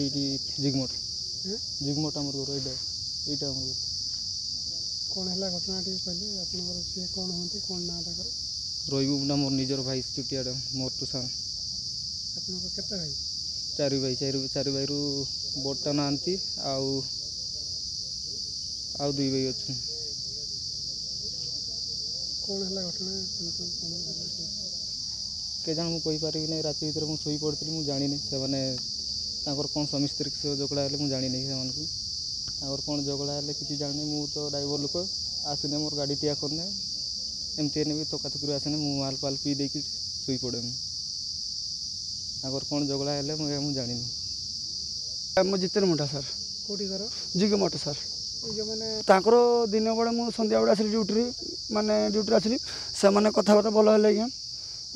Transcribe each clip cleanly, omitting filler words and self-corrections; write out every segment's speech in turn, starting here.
এইটি জিগমঠ জিଗମठ आम घर यहाँ आम घर कौन है घटना कहले आपंकर सी कौन हमें कौन ना रही ना मोर निजर भाई चुटिया मोर टू सान आपके भाई चारि भाई रु बड़टा ना आउ दुई भाई अच्छे कौन है घटना के जान मुझे पारि ना राति भर मुझे शोई पड़ी मुझे जानी से मैंने कौन स्वामी स्त्री से झगड़ा है मुझे जानी से कौन झगड़ा है कि जानी मुझे तो ड्राइवर लोक आसने मोर गाड़ी टिया करने एमती भी थकाथुक आसने मुझे माल पाल पी देकी शोई पड़े कौन झगड़ा है मुझे जानी मो जितेन मुंडा सर कौटी घर जिगमठ सर मैंने दिन बेले मुझे सन्ध्या बेले आसली ड्यूटी माने ड्यूटी आसली से मैंने कथबार्ता भल है आज्ञा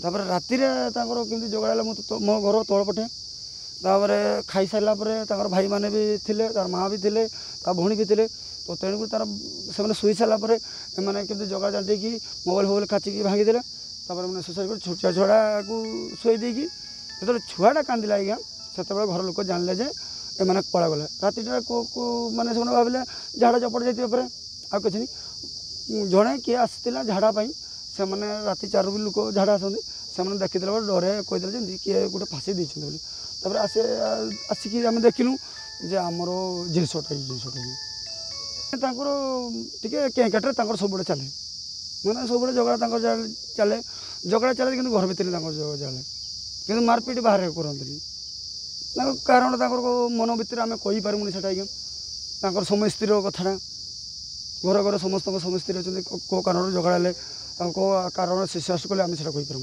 तापर राति केमती झगड़ा है मो घर तल पटे तापर खाई सारा पर भाई मैंने भी थे तार माँ भी थे भौणी भी थे तो तेणुक तार से शुई सारापर मैंने केमती झगड़ा चलते कि मोबाइल फोबाइल काचिकी भांगीदे मैंने सुसाइड कर छोटा छुआ को शुई देकी जो छुआटा कांदिला आज्ञा से घर लोक जानले जे एम पलागले राति मैंने से भाविले झाड़ा चपड़ जाइए आ कि जड़े किए आसाला झाड़ापाई से मैंने राति 4 भी लोक झाड़ा आसती से देखीदे डरे कहीदे किए गोटे फाँसी देते तापर आसिक आम देखिलु जे आमर जिनसटा केटर सब चले मैंने सब झगड़ा चले झगड़ा चले कि घर भितर चले कि मारपिट बाहर करते कारण मन भितर आम कहीपरूनी से समय स्थिर कथा घर घर समस्त समय स्थिर अच्छे कौ कारण झगड़ा कौ कारण से कले आम से कहीपर